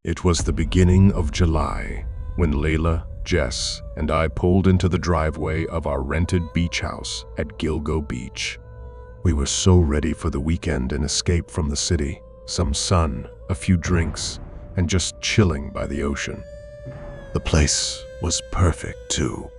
It was the beginning of July when Layla, Jess, and I pulled into the driveway of our rented beach house at Gilgo Beach. We were so ready for the weekend and escape from the city, some sun, a few drinks, and just chilling by the ocean. The place was perfect too.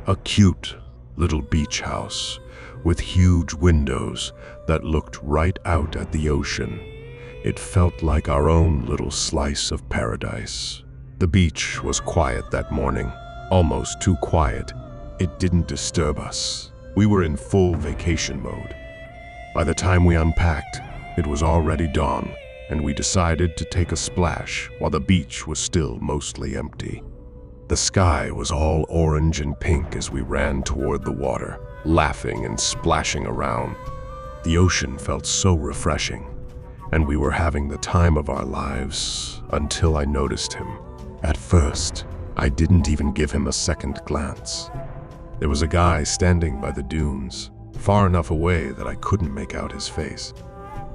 A cute little beach house with huge windows that looked right out at the ocean. It felt like our own little slice of paradise. The beach was quiet that morning, almost too quiet. It didn't disturb us. We were in full vacation mode. By the time we unpacked, it was already dawn, and we decided to take a splash while the beach was still mostly empty. The sky was all orange and pink as we ran toward the water, laughing and splashing around. The ocean felt so refreshing, and we were having the time of our lives until I noticed him. At first, I didn't even give him a second glance. There was a guy standing by the dunes, far enough away that I couldn't make out his face.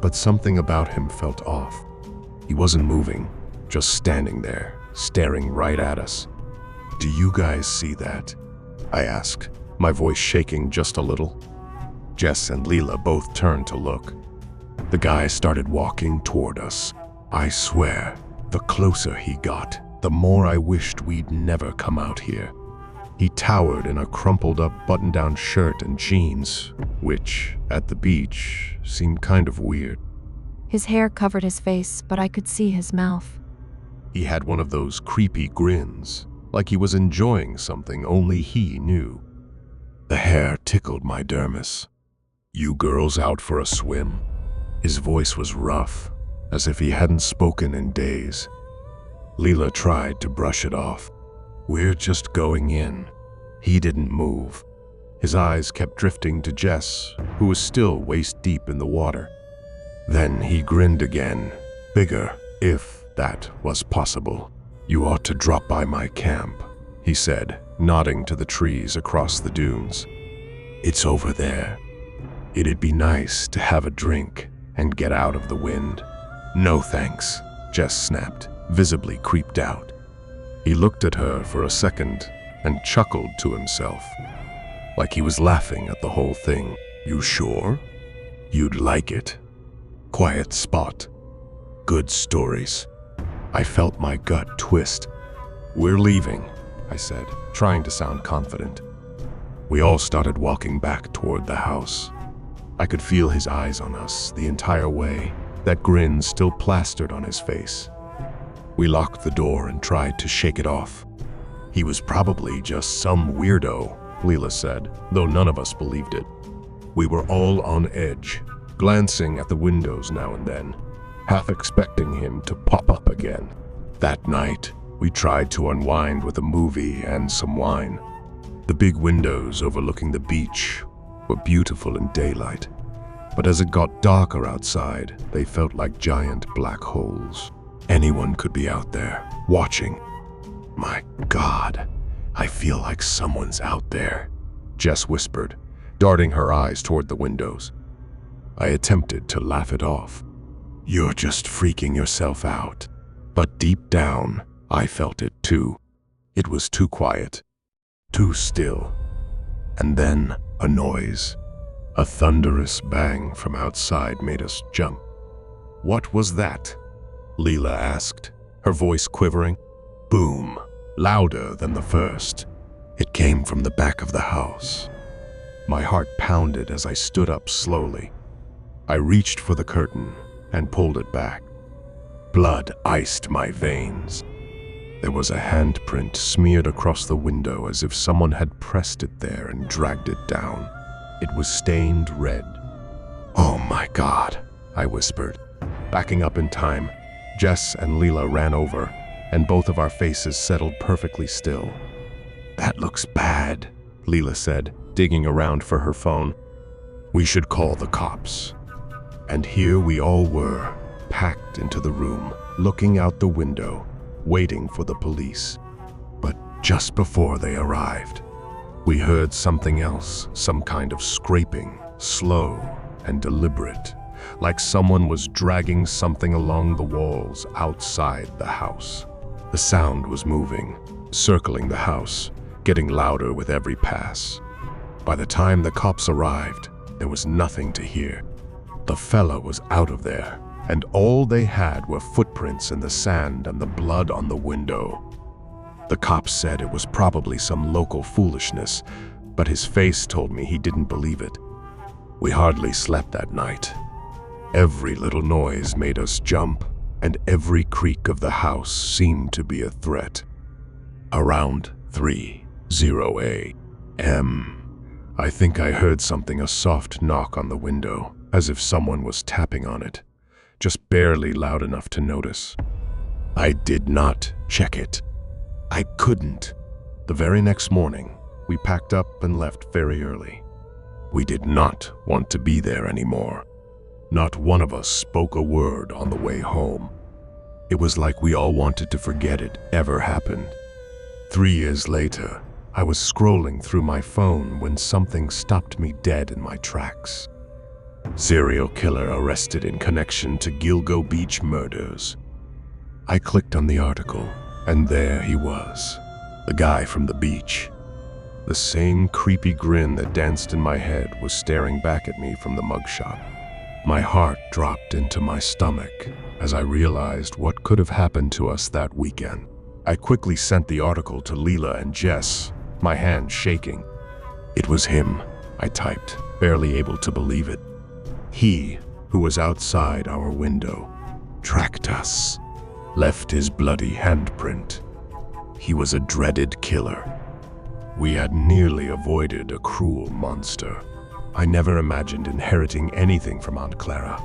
But something about him felt off. He wasn't moving, just standing there, staring right at us. "Do you guys see that?" I asked, my voice shaking just a little. Jess and Leela both turned to look. The guy started walking toward us. I swear, the closer he got, the more I wished we'd never come out here. He towered in a crumpled-up button-down shirt and jeans, which, at the beach, seemed kind of weird. His hair covered his face, but I could see his mouth. He had one of those creepy grins, like he was enjoying something only he knew. The hair tickled my dermis. "You girls out for a swim?" His voice was rough, as if he hadn't spoken in days. Leela tried to brush it off. "We're just going in." He didn't move. His eyes kept drifting to Jess, who was still waist-deep in the water. Then he grinned again, bigger, if that was possible. "You ought to drop by my camp," he said, nodding to the trees across the dunes. "It's over there. It'd be nice to have a drink and get out of the wind." "No thanks," Jess snapped, visibly creeped out. He looked at her for a second and chuckled to himself, like he was laughing at the whole thing. "You sure? You'd like it. Quiet spot. Good stories." I felt my gut twist. "We're leaving," I said, trying to sound confident. We all started walking back toward the house. I could feel his eyes on us the entire way, that grin still plastered on his face. We locked the door and tried to shake it off. "He was probably just some weirdo," Leela said, though none of us believed it. We were all on edge, glancing at the windows now and then, half expecting him to pop up again. That night, we tried to unwind with a movie and some wine. The big windows overlooking the beach were beautiful in daylight, but as it got darker outside, they felt like giant black holes. Anyone could be out there, watching. "My God, I feel like someone's out there," Jess whispered, darting her eyes toward the windows. I attempted to laugh it off. "You're just freaking yourself out." But deep down, I felt it too. It was too quiet, too still. And then a noise. A thunderous bang from outside made us jump. "What was that?" Leela asked, her voice quivering. Boom, louder than the first. It came from the back of the house. My heart pounded as I stood up slowly. I reached for the curtain and pulled it back. Blood iced my veins. There was a handprint smeared across the window as if someone had pressed it there and dragged it down. It was stained red. "Oh my God," I whispered. Backing up in time, Jess and Leela ran over, and both of our faces settled perfectly still. "That looks bad," Leela said, digging around for her phone. "We should call the cops." And here we all were, packed into the room, looking out the window, waiting for the police. But just before they arrived, we heard something else, some kind of scraping, slow and deliberate, like someone was dragging something along the walls outside the house. The sound was moving, circling the house, getting louder with every pass. By the time the cops arrived, there was nothing to hear. The fella was out of there, and all they had were footprints in the sand and the blood on the window. The cops said it was probably some local foolishness, but his face told me he didn't believe it. We hardly slept that night. Every little noise made us jump, and every creak of the house seemed to be a threat. Around 3:00 a.m., I think I heard a soft knock on the window, as if someone was tapping on it, just barely loud enough to notice. I did not check it. I couldn't. The very next morning, we packed up and left very early. We did not want to be there anymore. Not one of us spoke a word on the way home. It was like we all wanted to forget it ever happened. 3 years later, I was scrolling through my phone when something stopped me dead in my tracks. Serial killer arrested in connection to Gilgo Beach murders. I clicked on the article, and there he was, the guy from the beach. The same creepy grin that danced in my head was staring back at me from the mugshot. My heart dropped into my stomach as I realized what could have happened to us that weekend. I quickly sent the article to Leela and Jess, my hand shaking. It was him, I typed, barely able to believe it. He, who was outside our window, tracked us, left his bloody handprint. He was a dreaded killer. We had nearly avoided a cruel monster. I never imagined inheriting anything from Aunt Clara.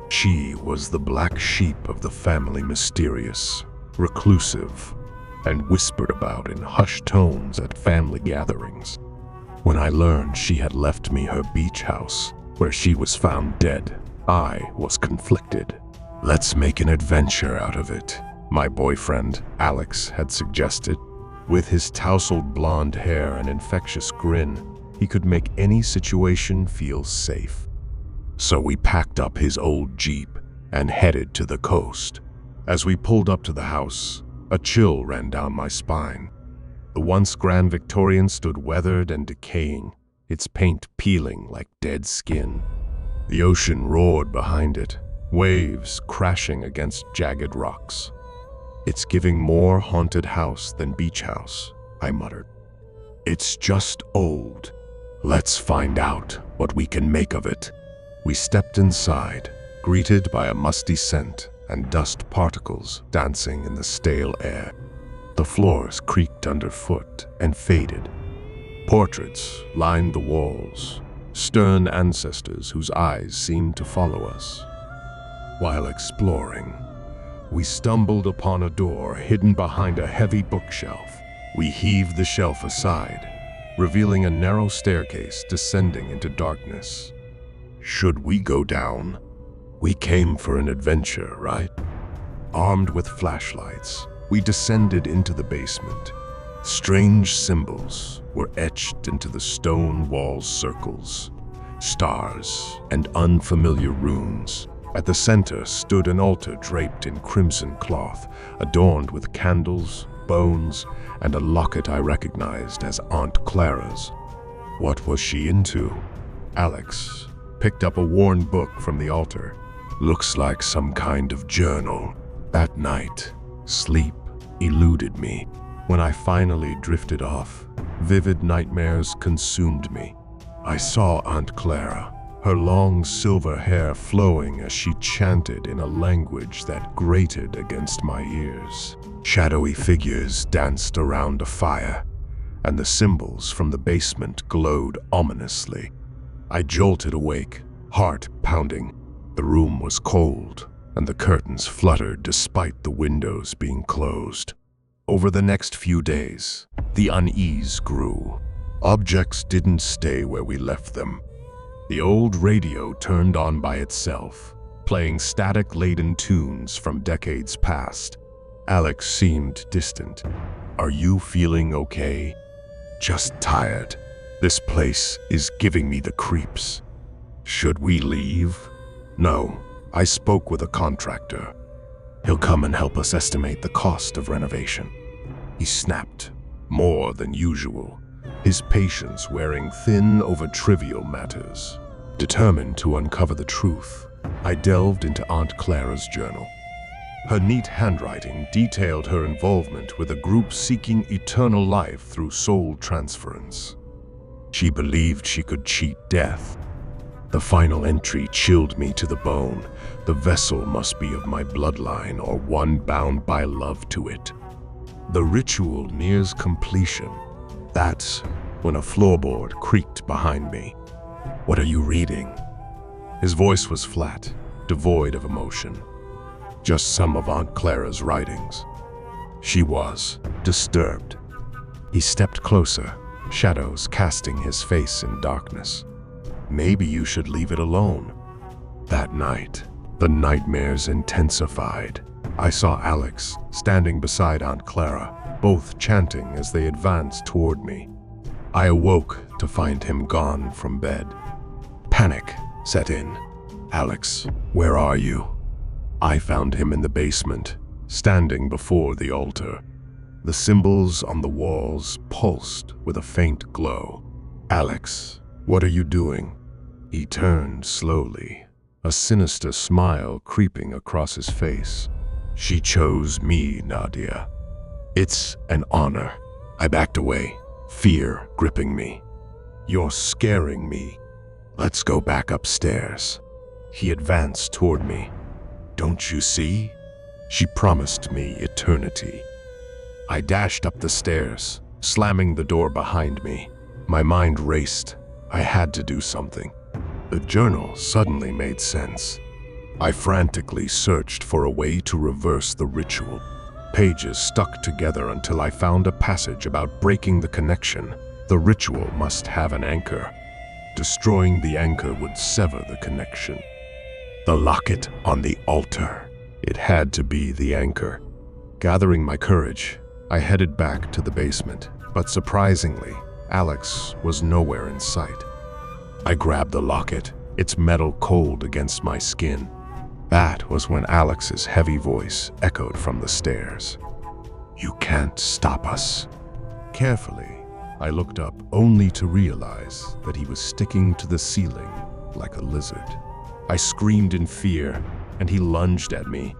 She was the black sheep of the family, mysterious, reclusive, and whispered about in hushed tones at family gatherings. When I learned she had left me her beach house, where she was found dead, I was conflicted. Let's make an adventure out of it, my boyfriend, Alex, had suggested. With his tousled blonde hair and infectious grin, he could make any situation feel safe. So we packed up his old Jeep and headed to the coast. As we pulled up to the house, a chill ran down my spine. The once Grand Victorian stood weathered and decaying, its paint peeling like dead skin. The ocean roared behind it, waves crashing against jagged rocks. It's giving more haunted house than beach house, I muttered. It's just old. Let's find out what we can make of it. We stepped inside, greeted by a musty scent and dust particles dancing in the stale air. The floors creaked underfoot and faded. Portraits lined the walls, stern ancestors whose eyes seemed to follow us. While exploring, we stumbled upon a door hidden behind a heavy bookshelf. We heaved the shelf aside, revealing a narrow staircase descending into darkness. Should we go down? We came for an adventure, right? Armed with flashlights, we descended into the basement. Strange symbols were etched into the stone wall circles, stars and unfamiliar runes. At the center stood an altar draped in crimson cloth, adorned with candles, bones, and a locket I recognized as Aunt Clara's. What was she into? Alex picked up a worn book from the altar. Looks like some kind of journal. That night, sleep eluded me. When I finally drifted off, vivid nightmares consumed me. I saw Aunt Clara, her long silver hair flowing as she chanted in a language that grated against my ears. Shadowy figures danced around a fire, and the symbols from the basement glowed ominously. I jolted awake, heart pounding. The room was cold, and the curtains fluttered despite the windows being closed. Over the next few days, the unease grew. Objects didn't stay where we left them. The old radio turned on by itself, playing static-laden tunes from decades past. Alex seemed distant. Are you feeling okay? Just tired. This place is giving me the creeps. Should we leave? No, I spoke with a contractor. He'll come and help us estimate the cost of renovation. He snapped, more than usual, his patience wearing thin over trivial matters. Determined to uncover the truth, I delved into Aunt Clara's journal. Her neat handwriting detailed her involvement with a group seeking eternal life through soul transference. She believed she could cheat death. The final entry chilled me to the bone. The vessel must be of my bloodline or one bound by love to it. The ritual nears completion. That's when a floorboard creaked behind me. "What are you reading?" His voice was flat, devoid of emotion. Just some of Aunt Clara's writings. She was disturbed. He stepped closer, shadows casting his face in darkness. "Maybe you should leave it alone." That night, the nightmares intensified. I saw Alex standing beside Aunt Clara, both chanting as they advanced toward me. I awoke to find him gone from bed. Panic set in. "Alex, where are you?" I found him in the basement, standing before the altar. The symbols on the walls pulsed with a faint glow. "Alex, what are you doing?" He turned slowly, a sinister smile creeping across his face. "She chose me, Nadia. It's an honor." I backed away, fear gripping me. "You're scaring me. Let's go back upstairs." He advanced toward me. "Don't you see? She promised me eternity." I dashed up the stairs, slamming the door behind me. My mind raced. I had to do something. The journal suddenly made sense. I frantically searched for a way to reverse the ritual. Pages stuck together until I found a passage about breaking the connection. The ritual must have an anchor. Destroying the anchor would sever the connection. The locket on the altar. It had to be the anchor. Gathering my courage, I headed back to the basement, but surprisingly, Alex was nowhere in sight. I grabbed the locket, its metal cold against my skin. That was when Alex's heavy voice echoed from the stairs. "You can't stop us." Carefully, I looked up only to realize that he was sticking to the ceiling like a lizard. I screamed in fear, and he lunged at me.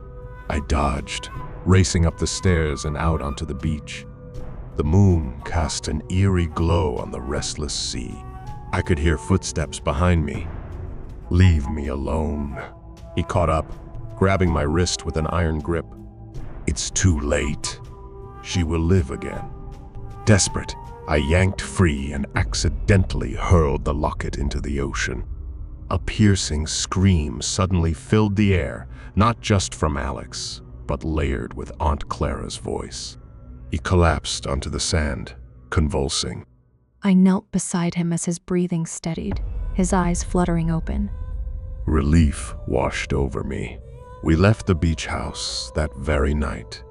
I dodged, racing up the stairs and out onto the beach. The moon cast an eerie glow on the restless sea. I could hear footsteps behind me. "Leave me alone." He caught up, grabbing my wrist with an iron grip. "It's too late. She will live again." Desperate, I yanked free and accidentally hurled the locket into the ocean. A piercing scream suddenly filled the air, not just from Alex, but layered with Aunt Clara's voice. He collapsed onto the sand, convulsing. I knelt beside him as his breathing steadied, his eyes fluttering open. Relief washed over me. We left the beach house that very night,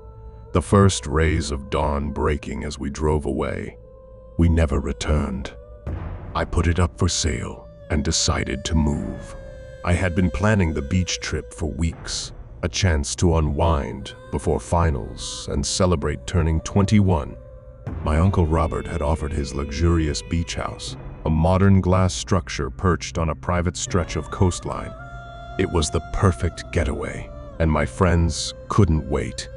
the first rays of dawn breaking as we drove away. We never returned. I put it up for sale and decided to move. I had been planning the beach trip for weeks, a chance to unwind before finals and celebrate turning 21. My Uncle Robert had offered his luxurious beach house, a modern glass structure perched on a private stretch of coastline. It was the perfect getaway, and my friends couldn't wait.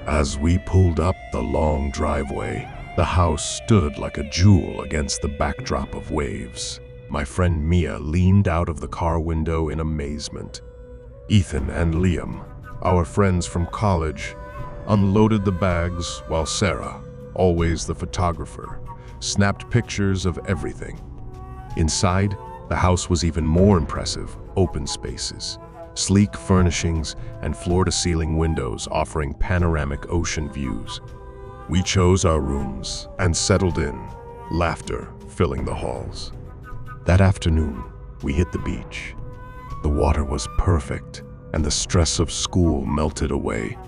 As we pulled up the long driveway, the house stood like a jewel against the backdrop of waves. My friend Mia leaned out of the car window in amazement. Ethan and Liam, our friends from college, unloaded the bags while Sarah, always the photographer, snapped pictures of everything. Inside, the house was even more impressive. Open spaces, sleek furnishings, and floor-to-ceiling windows offering panoramic ocean views. We chose our rooms and settled in, laughter filling the halls. That afternoon, we hit the beach. The water was perfect, and the stress of school melted away.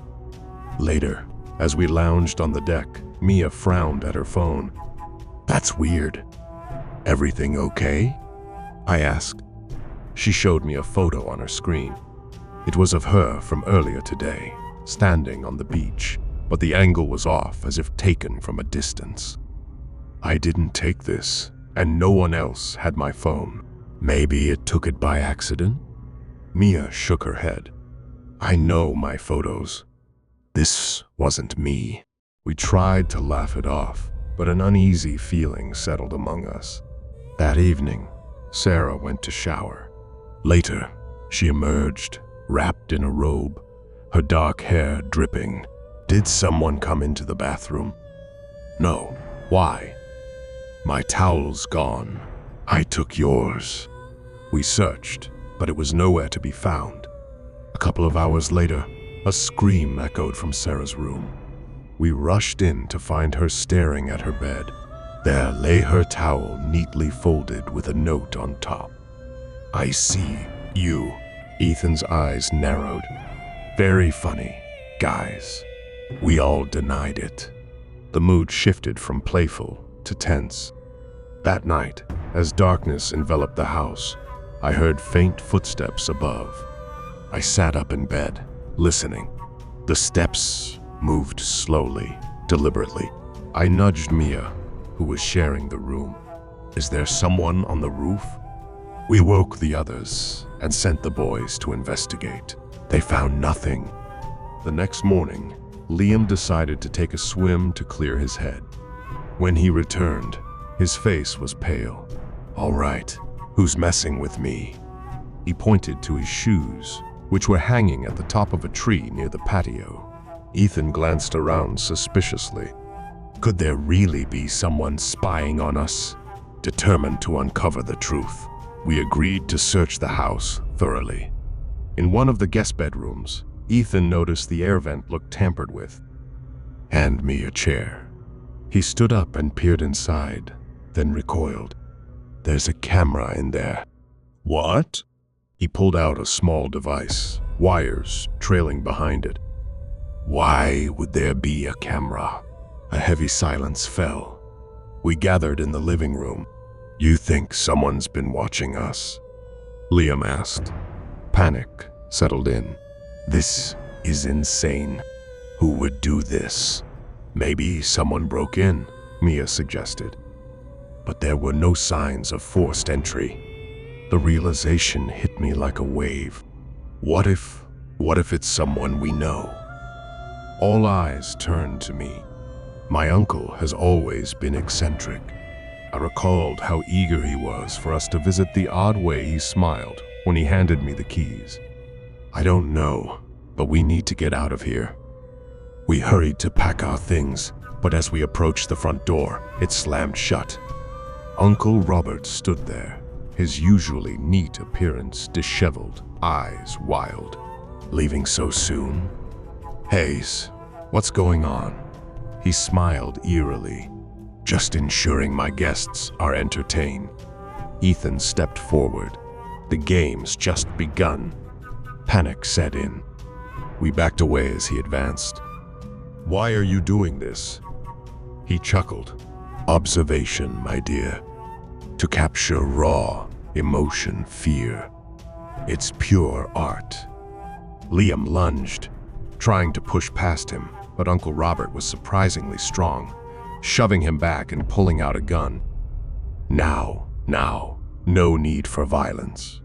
Later, as we lounged on the deck, Mia frowned at her phone. "That's weird. Everything okay?" I asked. She showed me a photo on her screen. It was of her from earlier today, standing on the beach, but the angle was off as if taken from a distance. I didn't take this, and no one else had my phone. Maybe it took it by accident? Mia shook her head. I know my photos. This wasn't me. We tried to laugh it off, but an uneasy feeling settled among us. That evening, Sarah went to shower. Later, she emerged, wrapped in a robe, her dark hair dripping. Did someone come into the bathroom? No. Why? My towel's gone. I took yours. We searched, but it was nowhere to be found. A couple of hours later, a scream echoed from Sarah's room. We rushed in to find her staring at her bed. There lay her towel neatly folded with a note on top. I see you. Ethan's eyes narrowed. Very funny, guys. We all denied it. The mood shifted from playful to tense. That night, as darkness enveloped the house, I heard faint footsteps above. I sat up in bed, listening. The steps moved slowly, deliberately. I nudged Mia, who was sharing the room. Is there someone on the roof? We woke the others and sent the boys to investigate. They found nothing. The next morning, Liam decided to take a swim to clear his head. When he returned, his face was pale. All right, who's messing with me? He pointed to his shoes, which were hanging at the top of a tree near the patio. Ethan glanced around suspiciously. Could there really be someone spying on us? Determined to uncover the truth, we agreed to search the house thoroughly. In one of the guest bedrooms, Ethan noticed the air vent looked tampered with. Hand me a chair. He stood up and peered inside, then recoiled. There's a camera in there. What? He pulled out a small device, wires trailing behind it. Why would there be a camera? A heavy silence fell. We gathered in the living room. You think someone's been watching us? Liam asked. Panic settled in. This is insane. Who would do this? Maybe someone broke in, Mia suggested. But there were no signs of forced entry. The realization hit me like a wave. What if it's someone we know? All eyes turned to me. My uncle has always been eccentric. I recalled how eager he was for us to visit, the odd way he smiled when he handed me the keys. I don't know, but we need to get out of here. We hurried to pack our things, but as we approached the front door, it slammed shut. Uncle Robert stood there, his usually neat appearance disheveled, eyes wild. Leaving so soon? Hayes, what's going on? He smiled eerily. Just ensuring my guests are entertained. Ethan stepped forward. The game's just begun. Panic set in. We backed away as he advanced. Why are you doing this? He chuckled. Observation, my dear. To capture raw emotion, fear. It's pure art. Liam lunged, trying to push past him, but Uncle Robert was surprisingly strong, shoving him back and pulling out a gun. Now, no need for violence.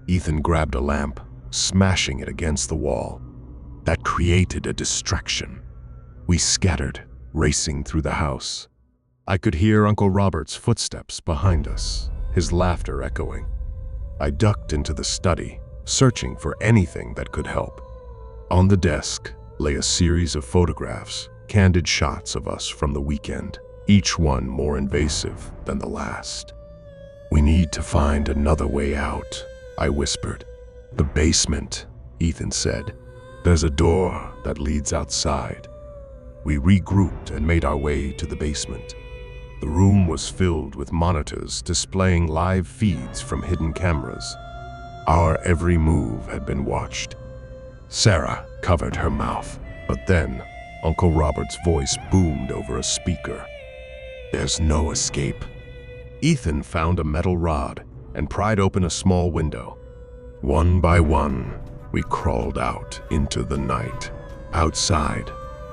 Ethan grabbed a lamp, smashing it against the wall. That created a distraction. We scattered, racing through the house. I could hear Uncle Robert's footsteps behind us, his laughter echoing. I ducked into the study, searching for anything that could help. On the desk lay a series of photographs, candid shots of us from the weekend, each one more invasive than the last. We need to find another way out, I whispered. The basement, Ethan said. There's a door that leads outside. We regrouped and made our way to the basement. The room was filled with monitors displaying live feeds from hidden cameras. Our every move had been watched. Sarah covered her mouth, but then Uncle Robert's voice boomed over a speaker. There's no escape. Ethan found a metal rod. and pried open a small window. One by one, we crawled out into the night. Outside,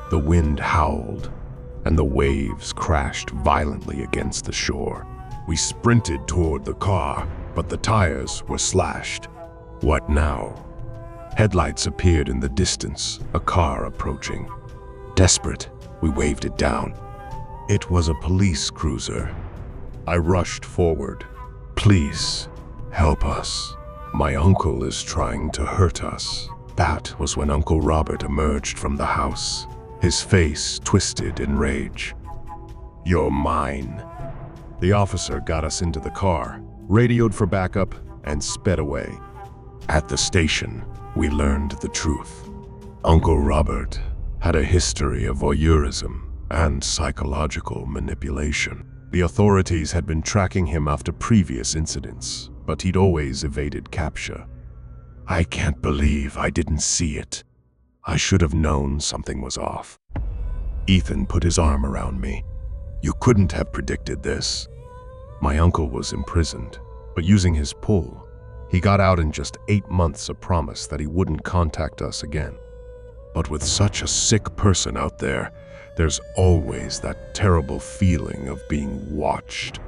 the wind howled, and the waves crashed violently against the shore. We sprinted toward the car, but the tires were slashed. What now? Headlights appeared in the distance, a car approaching. Desperate, we waved it down. It was a police cruiser. I rushed forward. Please, help us. My uncle is trying to hurt us. That was when Uncle Robert emerged from the house, his face twisted in rage. You're mine. The officer got us into the car, radioed for backup, and sped away. At the station, we learned the truth. Uncle Robert had a history of voyeurism and psychological manipulation. The authorities had been tracking him after previous incidents, but he'd always evaded capture. I can't believe I didn't see it. I should have known something was off. Ethan put his arm around me. You couldn't have predicted this. My uncle was imprisoned, but using his pull, he got out in just 8 months, a promise that he wouldn't contact us again. But with such a sick person out there, there's always that terrible feeling of being watched.